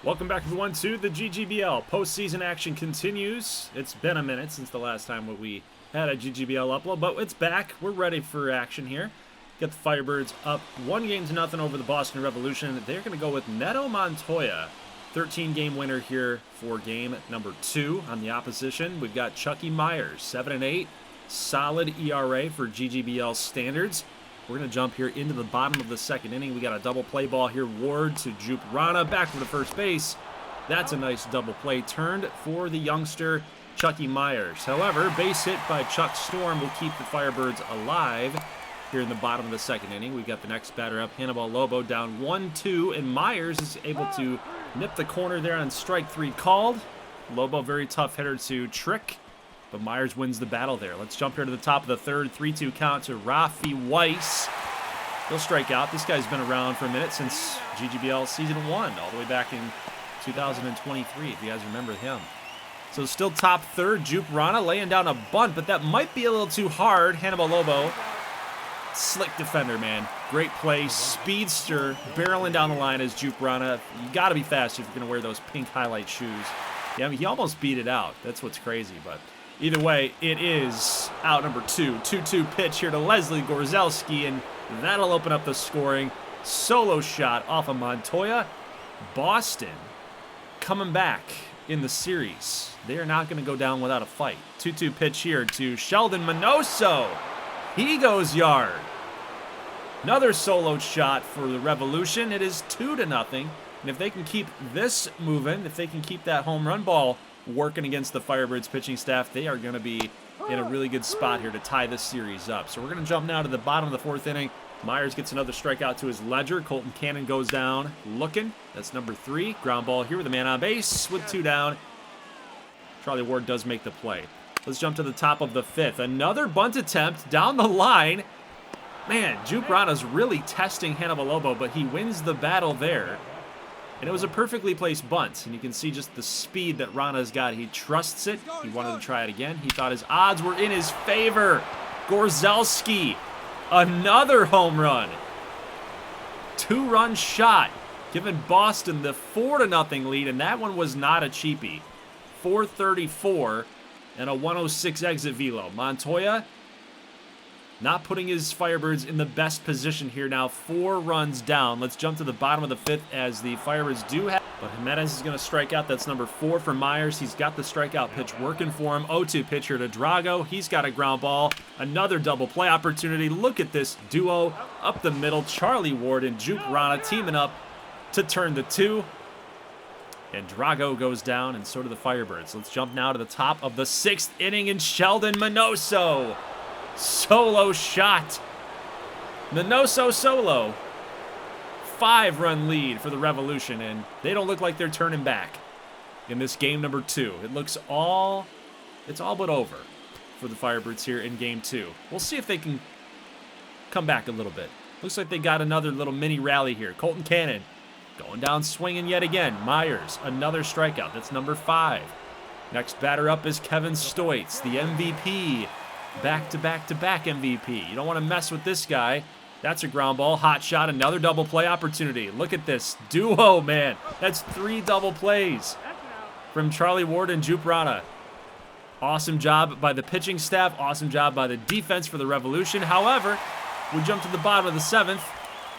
Welcome back, everyone, to the GGBL. Postseason action continues. It's been a minute since the last time we had a GGBL upload, but it's back. We're ready for action here. Get the Firebirds up 1-0 over the Boston Revolution. They're going to go with Neto Montoya. 13-game winner here for game number 2 on the opposition. We've got Chucky Myers, 7-8. Solid ERA for GGBL standards. We're going to jump here into the bottom of the second inning. We got a double play ball here. Ward to Jupe Rana, back from the first base. That's a nice double play turned for the youngster Chucky Myers. However, base hit by Chuck Storm will keep the Firebirds alive here in the bottom of the second inning. We've got the next batter up, Hannibal Lobo, down 1-2, and Myers is able to nip the corner there on strike 3 called. Lobo, very tough hitter to trick, but Myers wins the battle there. Let's jump here to the top of the third. 3-2 count to Rafi Weiss. He'll strike out. This guy's been around for a minute since GGBL Season 1, all the way back in 2023, if you guys remember him. So still top third. Jupe Rana laying down a bunt, but that might be a little too hard. Hannibal Lobo, slick defender, man. Great play. Speedster barreling down the line as Jupe Rana. You got to be fast if you're going to wear those pink highlight shoes. Yeah, I mean, he almost beat it out. That's what's crazy, but either way, it is out number 2. 2-2 pitch here to Leslie Gorzelski, and that'll open up the scoring. Solo shot off of Montoya. Boston coming back in the series. They are not going to go down without a fight. 2-2 pitch here to Sheldon Minoso. He goes yard. Another solo shot for the Revolution. It is 2-0. And if they can keep this moving, if they can keep that home run ball working against the Firebirds pitching staff, they are going to be in a really good spot here to tie this series up. So we're going to jump now to the bottom of the 4th inning. Myers gets another strikeout to his ledger. Colton Cannon goes down looking. That's number 3. Ground ball here with a man on base with 2 down. Charlie Ward does make the play. Let's jump to the top of the 5th. Another bunt attempt down the line. Man, Jupe Rana's really testing Hannibal Lobo, but he wins the battle there. And it was a perfectly placed bunt, and you can see just the speed that Rana's got. He trusts it. He wanted to try it again. He thought his odds were in his favor. Gorzelski, another home run. 2-run shot, giving Boston the 4-0 lead, and that one was not a cheapie. 434 and a 106 exit velo. Montoya not putting his Firebirds in the best position here now. 4 runs down. Let's jump to the bottom of the 5th as the Firebirds do have. But Jimenez is going to strike out. That's number 4 for Myers. He's got the strikeout pitch working for him. 0-2 pitcher to Drago. He's got a ground ball. Another double play opportunity. Look at this duo up the middle. Charlie Ward and Jupe Rana teaming up to turn the 2. And Drago goes down, and so do the Firebirds. Let's jump now to the top of the 6th inning, and Sheldon Minoso. Solo shot. Minoso solo. 5-run lead for the Revolution, and they don't look like they're turning back in this game number 2. It's all but over for the Firebirds here in game 2. We'll see if they can come back a little bit. Looks like they got another little mini rally here. Colton Cannon going down swinging yet again. Myers, another strikeout. That's number 5. Next batter up is Kevin Stoitz, the MVP. Back-to-back-to-back MVP. You don't want to mess with this guy. That's a ground ball. Hot shot. Another double play opportunity. Look at this duo, man. That's 3 double plays from Charlie Ward and Jupe Rana. Awesome job by the pitching staff. Awesome job by the defense for the Revolution. However, we jump to the bottom of the 7th.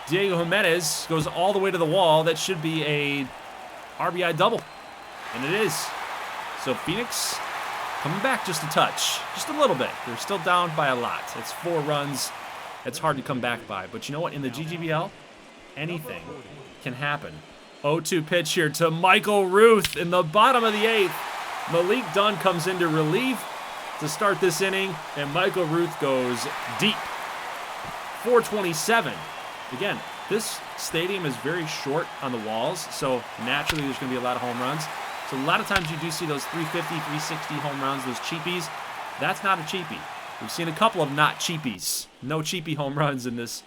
Diego Jimenez goes all the way to the wall. That should be a RBI double. And it is. So Phoenix coming back just a touch, just a little bit. They're still down by a lot. It's 4 runs. It's hard to come back by. But you know what? In the GGBL, anything can happen. 0-2 pitch here to Michael Ruth in the bottom of the 8th. Malik Dunn comes into relief to start this inning, and Michael Ruth goes deep. 427. Again, this stadium is very short on the walls, so naturally there's going to be a lot of home runs. So a lot of times you do see those 350, 360 home runs, those cheapies. That's not a cheapie. We've seen a couple of not cheapies. No cheapie home runs in this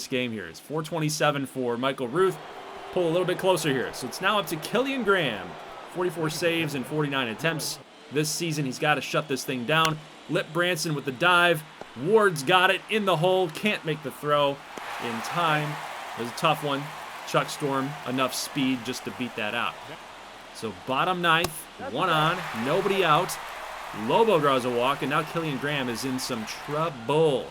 game here. It's 427 for Michael Ruth. Pull a little bit closer here. So it's now up to Killian Graham. 44 saves and 49 attempts this season. He's got to shut this thing down. Lip Branson with the dive. Ward's got it in the hole. Can't make the throw in time. It was a tough one. Chuck Storm enough speed just to beat that out. So bottom ninth, 1 on, nobody out. Lobo draws a walk, and now Killian Graham is in some trouble.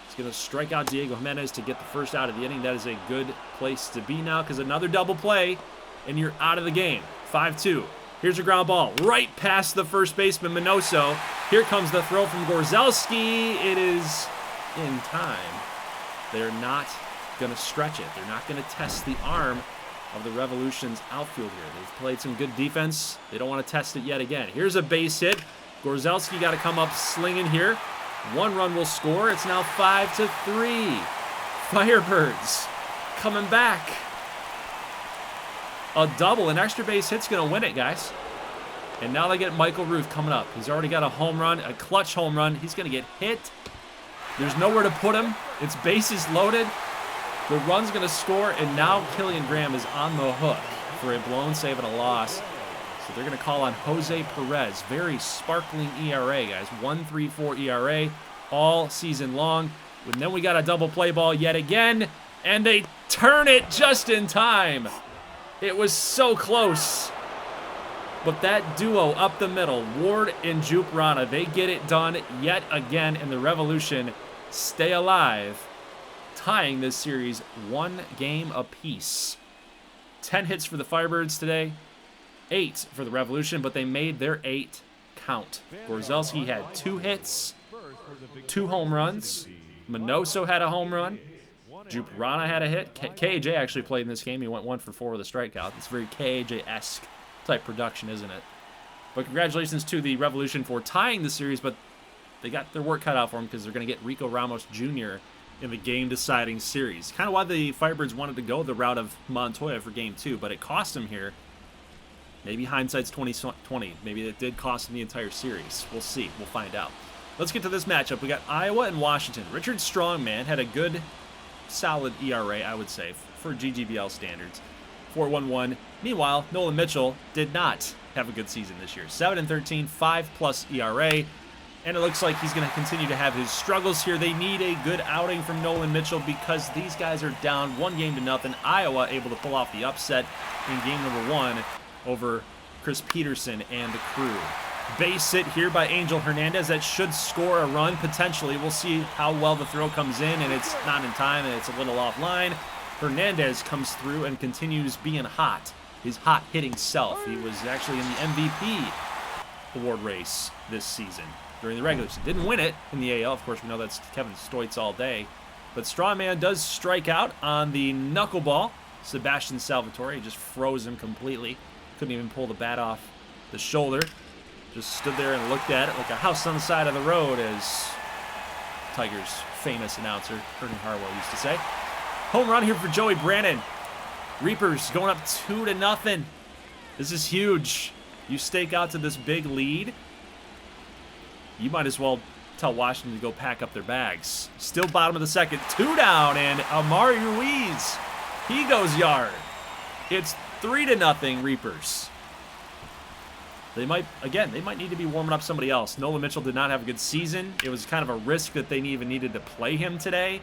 He's going to strike out Diego Jimenez to get the first out of the inning. That is a good place to be now, because another double play, and you're out of the game. 5-2. Here's a ground ball right past the first baseman, Minoso. Here comes the throw from Gorzelski. It is in time. They're not going to stretch it. They're not going to test the arm of the Revolution's outfield here. They've played some good defense. They don't want to test it yet again. Here's a base hit. Gorzelski got to come up slinging here. 1 run will score. It's now 5-3. Firebirds coming back. A double, an extra base hit's going to win it, guys. And now they get Michael Ruth coming up. He's already got a home run, a clutch home run. He's going to get hit. There's nowhere to put him. It's bases loaded. The run's going to score, and now Killian Graham is on the hook for a blown save and a loss. So they're going to call on Jose Perez. Very sparkling ERA, guys. 1.34 ERA all season long. And then we got a double play ball yet again, and they turn it just in time. It was so close. But that duo up the middle, Ward and Jupe Rana, they get it done yet again, and the Revolution stay alive, tying this series 1 game apiece. 10 hits for the Firebirds today, 8 for the Revolution, but they made their 8 count. Gorzelski had 2 hits, 2 home runs. Minoso had a home run. Jupe Rana had a hit. KAJ actually played in this game. He went 1 for 4 with a strikeout. It's very KAJ-esque type production, isn't it? But congratulations to the Revolution for tying the series, but they got their work cut out for them because they're going to get Rico Ramos Jr. in the game-deciding series. Kind of why the Firebirds wanted to go the route of Montoya for Game 2, but it cost them here. Maybe hindsight's 20/20. Maybe it did cost them the entire series. We'll see. We'll find out. Let's get to this matchup. We got Iowa and Washington. Richard Strongman had a good, solid ERA, I would say, for GGBL standards. 4.11. Meanwhile, Nolan Mitchell did not have a good season this year. 7-13, 5+ ERA. And it looks like he's going to continue to have his struggles here. They need a good outing from Nolan Mitchell because these guys are down 1-0. Iowa able to pull off the upset in game number 1 over Chris Peterson and the crew. Base hit here by Angel Hernandez. That should score a run, potentially. We'll see how well the throw comes in, and it's not in time, and it's a little offline. Hernandez comes through and continues being hot. His hot hitting self. He was actually in the MVP award race this season during the regular season. Didn't win it in the AL. Of course, we know that's Kevin Stoitz all day. But Strawman does strike out on the knuckleball. Sebastian Salvatore just froze him completely. Couldn't even pull the bat off the shoulder. Just stood there and looked at it like a house on the side of the road, as Tigers' famous announcer, Ernie Harwell, used to say. Home run here for Joey Brannon. Reapers going up 2-0. This is huge. You stake out to this big lead, you might as well tell Washington to go pack up their bags. Still bottom of the second, 2 down, and Amari Ruiz, he goes yard. It's 3-0 Reapers. They might need to be warming up somebody else. Nolan Mitchell did not have a good season. It was kind of a risk that they even needed to play him today.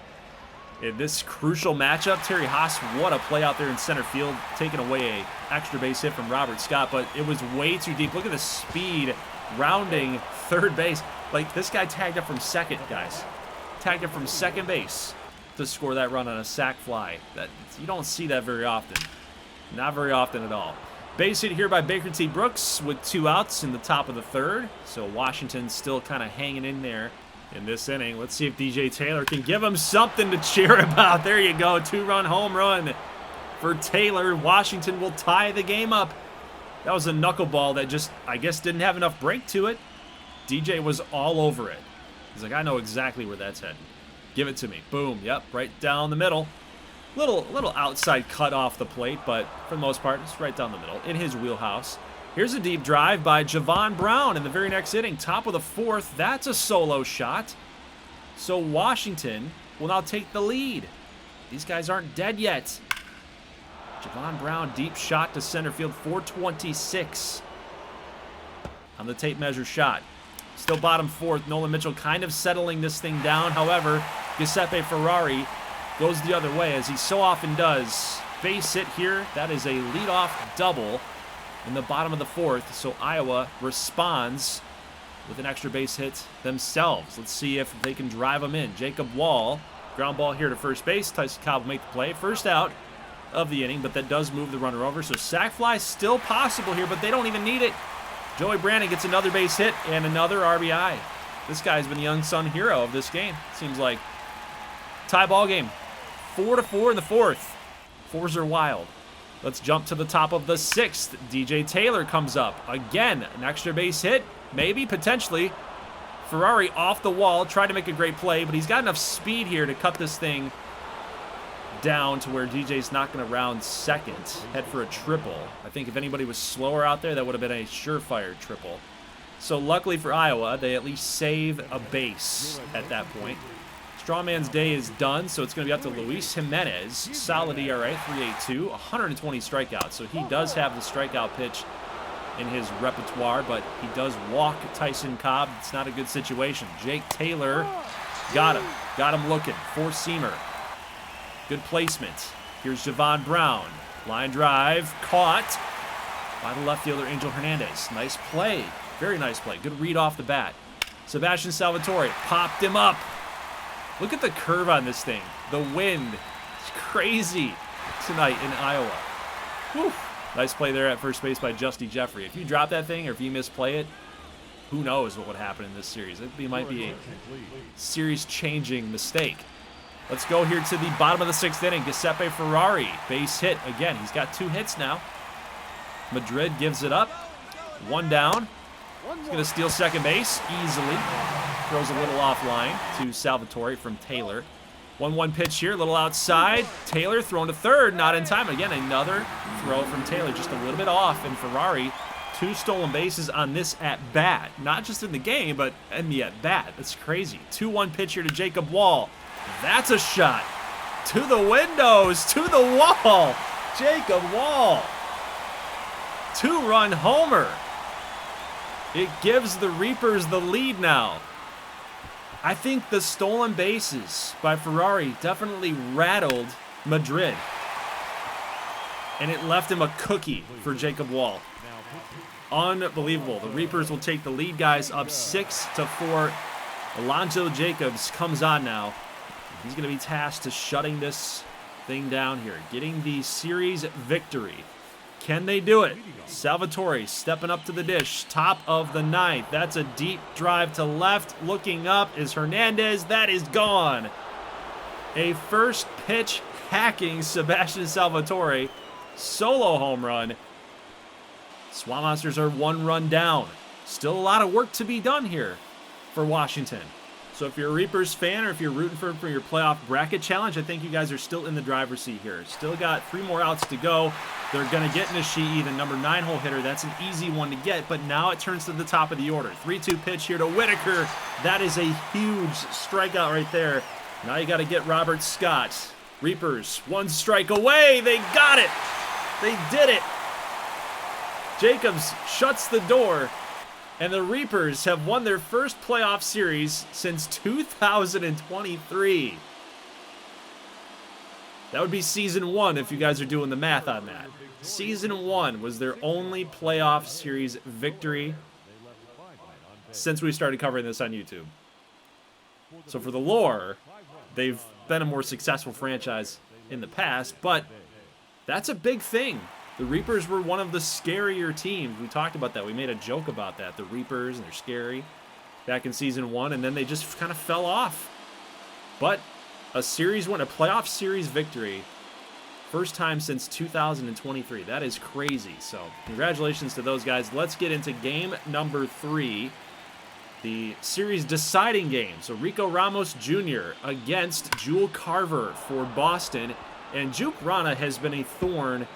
In this crucial matchup, Terry Haas, what a play out there in center field, taking away a extra base hit from Robert Scott, but it was way too deep. Look at the speed, rounding third base. Like, this guy tagged up from second, guys. Tagged up from second base to score that run on a sac fly. You don't see that very often. Not very often at all. Base hit here by Baker T. Brooks with 2 outs in the top of the third. So Washington still kind of hanging in there in this inning. Let's see if DJ Taylor can give him something to cheer about. There you go. 2-run home run for Taylor. Washington will tie the game up. That was a knuckleball that just, I guess, didn't have enough break to it. DJ was all over it. He's like, I know exactly where that's heading. Give it to me. Boom. Yep, right down the middle. Little outside cut off the plate, but for the most part, it's right down the middle in his wheelhouse. Here's a deep drive by Javon Brown in the very next inning, top of the 4th. That's a solo shot. So Washington will now take the lead. These guys aren't dead yet. Javon Brown, deep shot to center field, 426 on the tape measure shot. Still bottom 4th. Nolan Mitchell kind of settling this thing down. However, Giuseppe Ferrari goes the other way, as he so often does base hit here. That is a leadoff double in the bottom of the fourth. So Iowa responds with an extra base hit themselves. Let's see if they can drive them in. Jacob Wall, ground ball here to first base. Tyson Cobb will make the play. First out of the inning, but that does move the runner over. So sac fly still possible here, but they don't even need it. Joey Brandon gets another base hit and another RBI. This guy's been the unsung hero of this game. Seems like tie ball game. 4-4 in the fourth. Fours are wild. Let's jump to the top of the sixth. DJ Taylor comes up. Again, an extra base hit. Maybe, potentially. Ferrari off the wall. Tried to make a great play, but he's got enough speed here to cut this thing down to where DJ's not going to round second. Head for a triple. I think if anybody was slower out there, that would have been a surefire triple. So luckily for Iowa, they at least save a base at that point. Strawman's day is done, so it's going to be up to Luis Jimenez. Solid ERA, 3.82, 120 strikeouts. So he does have the strikeout pitch in his repertoire, but he does walk Tyson Cobb. It's not a good situation. Jake Taylor got him looking. Four-seamer. Good placement. Here's Javon Brown. Line drive, caught by the left fielder, Angel Hernandez. Nice play. Very nice play. Good read off the bat. Sebastian Salvatore popped him up. Look at the curve on this thing. The wind. It's crazy tonight in Iowa. Whew. Nice play there at first base by Justy Jeffrey. If you drop that thing or if you misplay it, who knows what would happen in this series. It might be a series-changing mistake. Let's go here to the bottom of the sixth inning. Giuseppe Ferrari, base hit. Again, he's got 2 hits now. Madrid gives it up. 1 down. He's going to steal second base easily. Throws a little offline to Salvatore from Taylor. 1-1 pitch here, a little outside. Taylor thrown to third, not in time. Again, another throw from Taylor, just a little bit off. And Ferrari, 2 stolen bases on this at-bat. Not just in the game, but in the at-bat. That's crazy. 2-1 pitch here to Jacob Wall. That's a shot. To the windows, to the wall. Jacob Wall. 2-run homer. It gives the Reapers the lead now. I think the stolen bases by Ferrari definitely rattled Madrid. And it left him a cookie for Jacob Wall. Unbelievable. The Reapers will take the lead, guys, up 6-4. Alonzo Jacobs comes on now. He's going to be tasked to shutting this thing down here. Getting the series victory. Can they do it? Salvatore stepping up to the dish. Top of the ninth. That's a deep drive to left. Looking up is Hernandez. That is gone. A first pitch hacking Sebastian Salvatore. Solo home run. Swamp Monsters are 1 run down. Still a lot of work to be done here for Washington. So if you're a Reapers fan or if you're rooting for your playoff bracket challenge, I think you guys are still in the driver's seat here. Still got 3 more outs to go. They're going to get Nishii, the number 9-hole hitter. That's an easy one to get, but now it turns to the top of the order. 3-2 pitch here to Whitaker. That is a huge strikeout right there. Now you got to get Robert Scott. Reapers, 1 strike away. They got it. They did it. Jacobs shuts the door. And the Reapers have won their first playoff series since 2023. That would be season 1 if you guys are doing the math on that. Season 1 was their only playoff series victory since we started covering this on YouTube. So for the lore, they've been a more successful franchise in the past, but that's a big thing. The Reapers were one of the scarier teams. We talked about that. We made a joke about that. The Reapers, and they're scary back in season 1, and then they just kind of fell off. But a series win, a playoff series victory, first time since 2023. That is crazy. So congratulations to those guys. Let's get into game number 3, the series deciding game. So Rico Ramos Jr. against Jewel Carver for Boston. And Juke Rana has been a thorn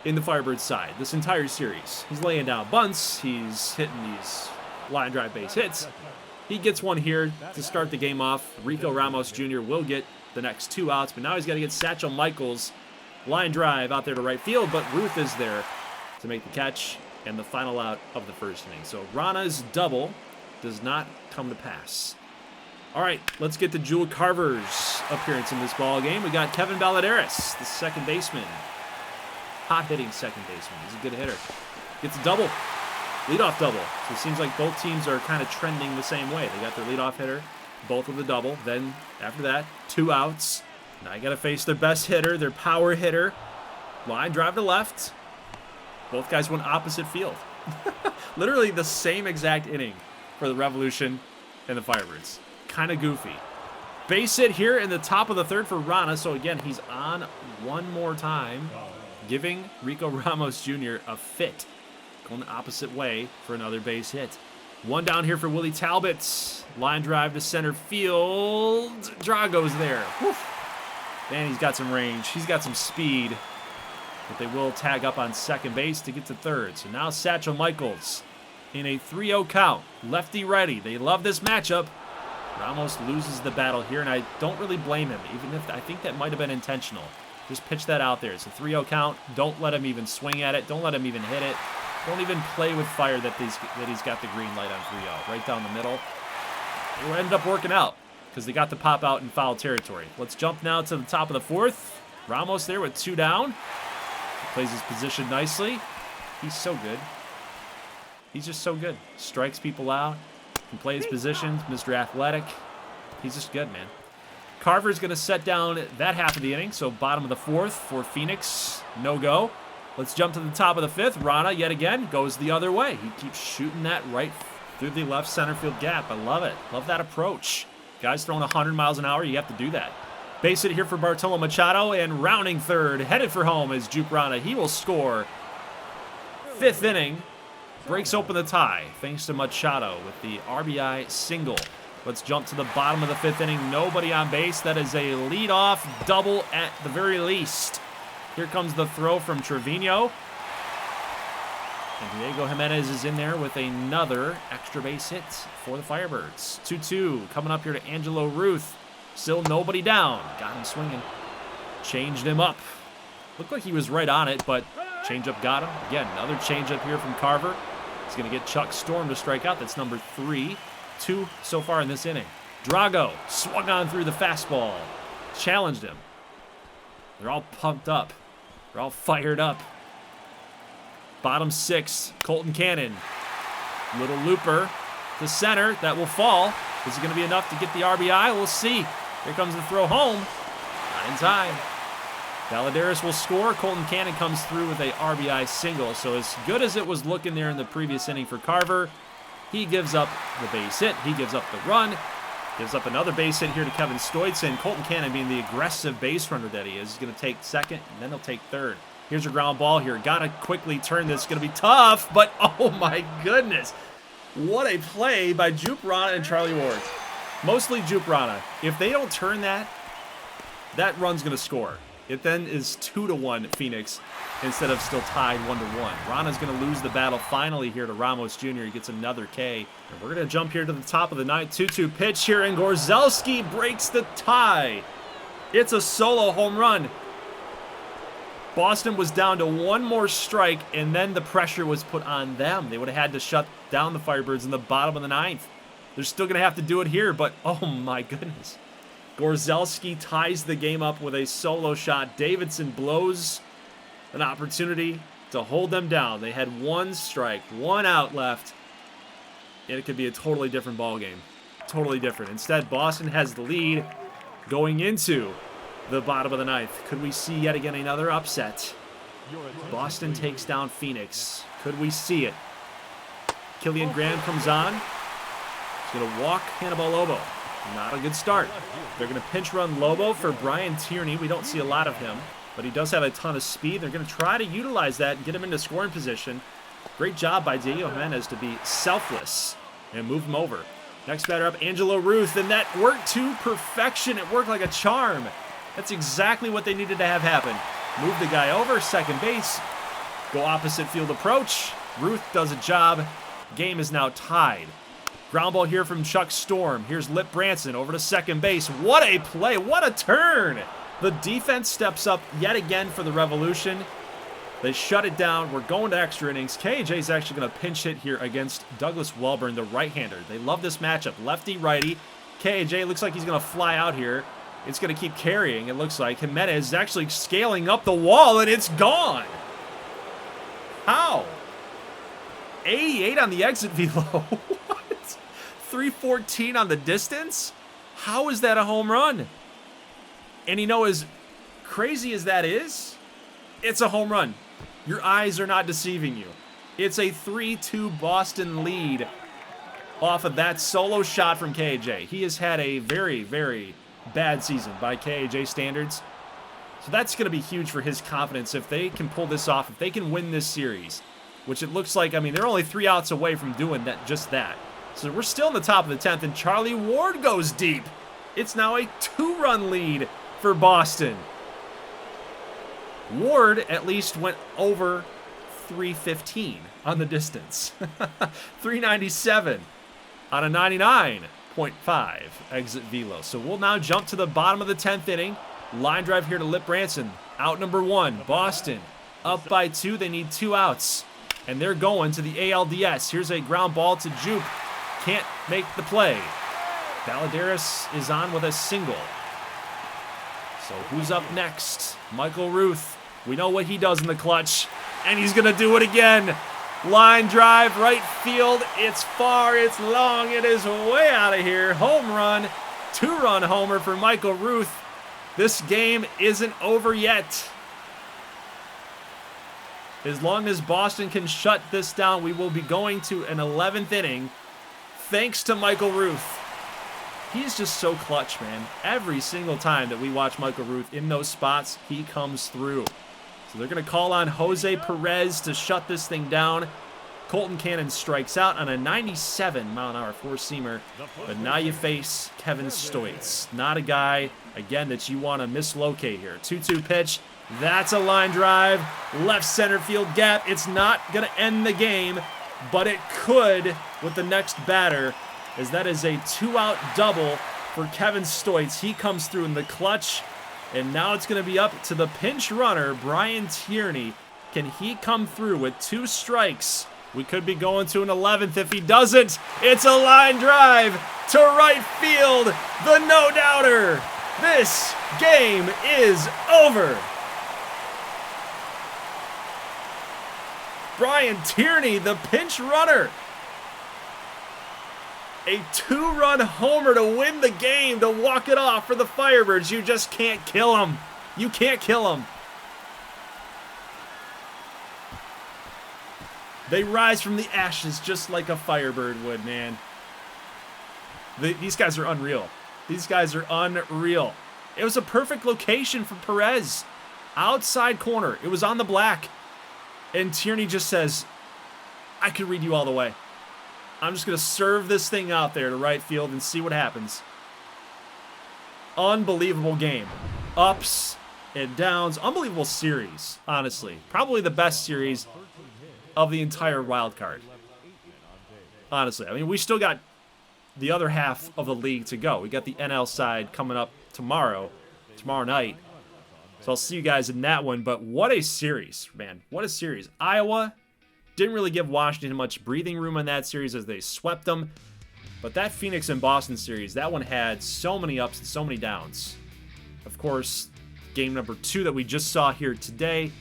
in the Firebirds side this entire series. He's laying down bunts. He's hitting these line drive base hits. He gets one here to start the game off. Rico Ramos Jr. will get the next 2 outs, but now he's got to get Satchel Michaels line drive out there to right field, but Ruth is there to make the catch and the final out of the first inning. So Rana's double does not come to pass. All right, let's get to Jewel Carver's appearance in this ball game. We got Kevin Balladares, the second baseman. Hot-hitting second baseman. He's a good hitter. Gets a double. Leadoff double. So it seems like both teams are kind of trending the same way. They got their leadoff hitter, both with a double. Then, after that, 2 outs. Now you got to face their best hitter, their power hitter. Line drive to left. Both guys went opposite field. Literally the same exact inning for the Revolution and the Firebirds. Kind of goofy. Base hit here in the top of the third for Rana. So again, he's on one more time, giving Rico Ramos Jr. a fit. Going the opposite way for another base hit. 1 down here for Willie Talbot. Line drive to center field. Drago's there. Woof. Man, he's got some range. He's got some speed. But they will tag up on second base to get to third. So now Satchel Michaels in a 3-0 count. Lefty-righty. They love this matchup. Ramos loses the battle here, and I don't really blame him, even if I think that might have been intentional. Just pitch that out there. It's a 3-0 count. Don't let him even swing at it. Don't let him even hit it. Don't even play with fire that he's got the green light on 3-0. Right down the middle. It will end up working out because they got the pop out in foul territory. Let's jump now to the top of the fourth. Ramos there with 2 down. Plays his position nicely. He's so good. He's just so good. Strikes people out. Can play his positions. Mr. Athletic. He's just good, man. Carver's going to set down that half of the inning. So bottom of the fourth for Phoenix. No go. Let's jump to the top of the fifth. Rana, yet again, goes the other way. He keeps shooting that right through the left center field gap. I love it. Love that approach. Guys throwing 100 miles an hour, you have to do that. Base hit here for Bartolo Machado, and rounding third, headed for home is Juke Rana. He will score. 5th inning. Breaks open the tie, thanks to Machado with the RBI single. Let's jump to the bottom of the 5th inning. Nobody on base. That is a leadoff double at the very least. Here comes the throw from Trevino. And Diego Jimenez is in there with another extra base hit for the Firebirds. 2-2 coming up here to Angelo Ruth. Still nobody down. Got him swinging. Changed him up. Looked like he was right on it, but changeup got him. Again, another changeup here from Carver. He's going to get Chuck Storm to strike out. That's number 3. 2 so far in this inning. Drago swung on through the fastball. Challenged him. They're all pumped up. They're all fired up. Bottom 6, Colton Cannon. Little looper to center. That will fall. Is it going to be enough to get the RBI? We'll see. Here comes the throw home. Not in time. Balladares will score. Colton Cannon comes through with a RBI single. So as good as it was looking there in the previous inning for Carver, he gives up the base hit. He gives up the run. Gives up another base hit here to Kevin Stoitson. Colton Cannon, being the aggressive base runner that he is going to take second, and then he'll take third. Here's a ground ball here. Got to quickly turn this. Going to be tough, but oh my goodness. What a play by Juke Rana and Charlie Ward. Mostly Juke Rana. If they don't turn that, that run's going to score. It then is 2-1 Phoenix instead of still tied 1-1. Rana's going to lose the battle finally here to Ramos Jr. He gets another K. And we're going to jump here to the top of the ninth. 2-2 pitch here, and Gorzelski breaks the tie. It's a solo home run. Boston was down to one more strike, and then the pressure was put on them. They would have had to shut down the Firebirds in the bottom of the ninth. They're still going to have to do it here, but oh my goodness. Gorzelski ties the game up with a solo shot. Davidson blows an opportunity to hold them down. They had 1 strike, 1 out left, and it could be a totally different ball game. Totally different. Instead, Boston has the lead going into the bottom of the ninth. Could we see yet again another upset? Boston takes down Phoenix. Could we see it? Killian Graham comes on. He's going to walk Hannibal Lobo. Not a good start. They're going to pinch run Lobo for Brian Tierney. We don't see a lot of him, but he does have a ton of speed. They're going to try to utilize that and get him into scoring position. Great job by Diego Jimenez to be selfless and move him over. Next batter up, Angelo Ruth, and that worked to perfection. It worked like a charm. That's exactly what they needed to have happen. Move the guy over, second base, go opposite field approach. Ruth does a job. Game is now tied. Ground ball here from Chuck Storm. Here's Lip Branson over to second base. What a play, what a turn. The defense steps up yet again for the Revolution. They shut it down. We're going to extra innings. KJ's actually going to pinch hit here against Douglas Welburn, the right-hander. They love this matchup. Lefty-righty. KJ looks like he's going to fly out here. It's going to keep carrying, it looks like. Jimenez is actually scaling up the wall, and it's gone. How? 88 on the exit velo. What? 314 on the distance? How is that a home run? And you know, as crazy as that is, it's a home run. Your eyes are not deceiving you. It's a 3-2 Boston lead off of that solo shot from KJ. He has had a very, very bad season by KJ standards. So that's going to be huge for his confidence if they can pull this off, if they can win this series, which it looks like, I mean, they're only 3 outs away from doing that, just that. So we're still in the top of the 10th, and Charlie Ward goes deep. It's now a 2-run lead for Boston. Ward at least went over 315 on the distance. 397 on a 99.5 exit velo. So we'll now jump to the bottom of the 10th inning. Line drive here to Lip Branson. Out number 1. Boston up by 2. They need 2 outs. And they're going to the ALDS. Here's a ground ball to Juke. Can't make the play. Valadares is on with a single. So who's up next? Michael Ruth. We know what he does in the clutch. And he's going to do it again. Line drive, right field. It's far, it's long, it is way out of here. Home run. 2-run homer for Michael Ruth. This game isn't over yet. As long as Boston can shut this down, we will be going to an 11th inning. Thanks to Michael Ruth. He's just so clutch, man. Every single time that we watch Michael Ruth in those spots, he comes through. So they're going to call on Jose Perez to shut this thing down. Colton Cannon strikes out on a 97-mile-an-hour four-seamer. But now you face Kevin Stoitz. Not a guy, again, that you want to mislocate here. 2-2 pitch. That's a line drive. Left center field gap. It's not going to end the game, but it could with the next batter, as that is a 2-out double for Kevin Stoitz. He comes through in the clutch, and now it's going to be up to the pinch runner, Brian Tierney. Can he come through with 2 strikes? We could be going to an 11th if he doesn't. It's a line drive to right field. The no-doubter. This game is over. Brian Tierney, the pinch runner. A 2-run homer to win the game, to walk it off for the Firebirds. You just can't kill him. You can't kill him. They rise from the ashes just like a Firebird would, man. These guys are unreal. These guys are unreal. It was a perfect location for Perez. Outside corner. It was on the black. And Tierney just says, I could read you all the way. I'm just going to serve this thing out there to right field and see what happens. Unbelievable game. Ups and downs. Unbelievable series, honestly. Probably the best series of the entire wild card. Honestly. I mean, we still got the other half of the league to go. We got the NL side coming up tomorrow night. So I'll see you guys in that one. But what a series, man. What a series. Iowa didn't really give Washington much breathing room in that series as they swept them. But that Phoenix and Boston series, that one had so many ups and so many downs. Of course, game number 2 that we just saw here today,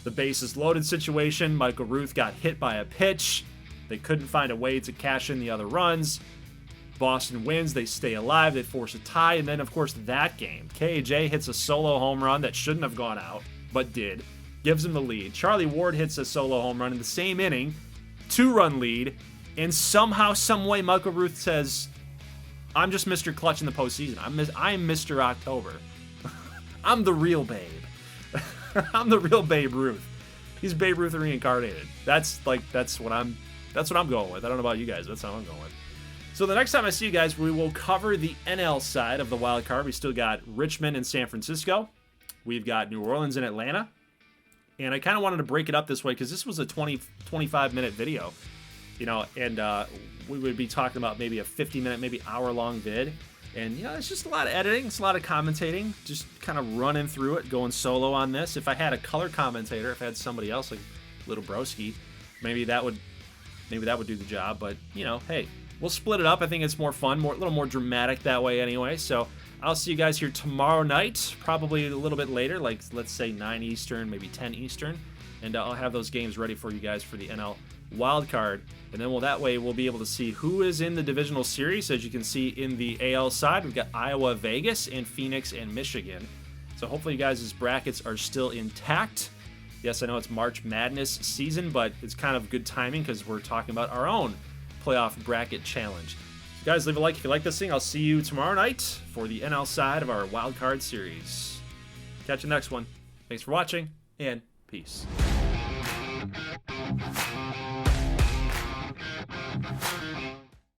the bases loaded situation. Michael Ruth got hit by a pitch. They couldn't find a way to cash in the other runs. Boston wins. They stay alive. They force a tie. And then, of course, that game. KJ hits a solo home run that shouldn't have gone out, but did. Gives him the lead. Charlie Ward hits a solo home run in the same inning. 2-run lead. And somehow, some way, Michael Ruth says, I'm just Mr. Clutch in the postseason. I'm Mr. October. I'm the real Babe. I'm the real Babe Ruth. He's Babe Ruth reincarnated. That's what I'm going with. I don't know about you guys. That's how I'm going with. So the next time I see you guys, we will cover the NL side of the wild card. We still got Richmond and San Francisco. We've got New Orleans and Atlanta. And I kind of wanted to break it up this way because this was a 25-minute video. You know, and we would be talking about maybe a 50-minute, maybe hour-long vid. And, you know, it's just a lot of editing. It's a lot of commentating. Just kind of running through it, going solo on this. If I had a color commentator, if I had somebody else like Little Broski, maybe that would do the job. But, you know, hey, we'll split it up. I think it's more fun, a little more dramatic that way anyway. So I'll see you guys here tomorrow night, probably a little bit later, like let's say 9 Eastern, maybe 10 Eastern. And I'll have those games ready for you guys for the NL wild card. And then that way we'll be able to see who is in the divisional series. As you can see in the AL side, we've got Iowa, Vegas, and Phoenix and Michigan. So hopefully you guys' brackets are still intact. Yes, I know it's March Madness season, but it's kind of good timing because we're talking about our own playoff bracket challenge. So guys, leave a like if you like this thing. I'll see you tomorrow night for the NL side of our wild card series. Catch you next one. Thanks for watching, and peace.